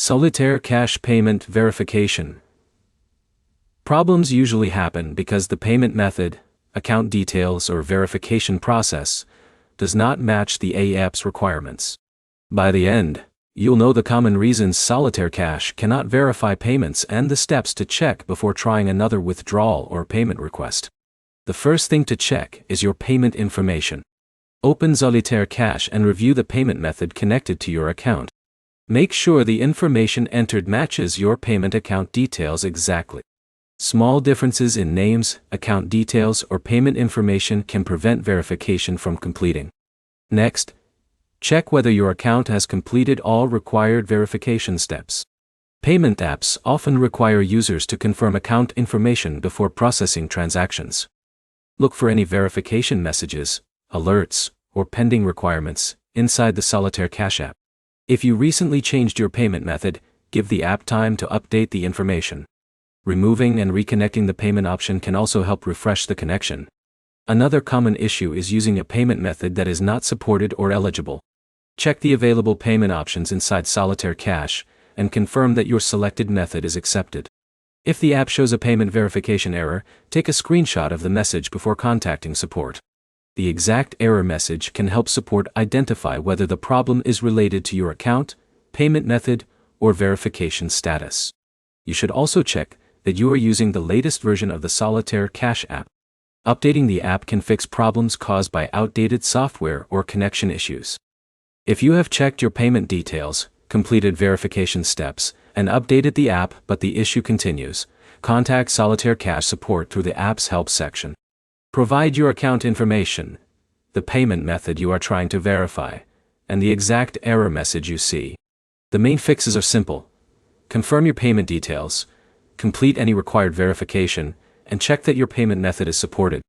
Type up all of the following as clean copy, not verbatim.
Solitaire cash payment verification. Problems usually happen because the payment method, account details, or verification process does not match the app's requirements. By the end, you'll know the common reasons Solitaire Cash cannot verify payments and the steps to check before trying another withdrawal or payment request. The first thing to check is your payment information. Open Solitaire Cash and review the payment method connected to your account. Make sure the information entered matches your payment account details exactly. Small differences in names, account details, or payment information can prevent verification from completing. Next, check whether your account has completed all required verification steps. Payment apps often require users to confirm account information before processing transactions. Look for any verification messages, alerts, or pending requirements inside the Solitaire Cash app. If you recently changed your payment method, give the app time to update the information. Removing and reconnecting the payment option can also help refresh the connection. Another common issue is using a payment method that is not supported or eligible. Check the available payment options inside Solitaire Cash and confirm that your selected method is accepted. If the app shows a payment verification error, take a screenshot of the message before contacting support. The exact error message can help support identify whether the problem is related to your account, payment method, or verification status. You should also check that you are using the latest version of the Solitaire Cash app. Updating the app can fix problems caused by outdated software or connection issues. If you have checked your payment details, completed verification steps, and updated the app but the issue continues, contact Solitaire Cash support through the app's help section. Provide your account information, the payment method you are trying to verify, and the exact error message you see. The main fixes are simple. Confirm your payment details, complete any required verification, and check that your payment method is supported.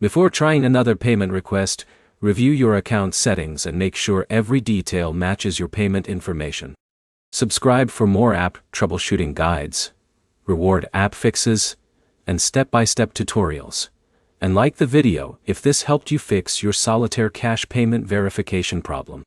Before trying another payment request, review your account settings and make sure every detail matches your payment information. Subscribe for more app troubleshooting guides, reward app fixes, and step-by-step tutorials. And like the video if this helped you fix your Solitaire Cash payment verification problem.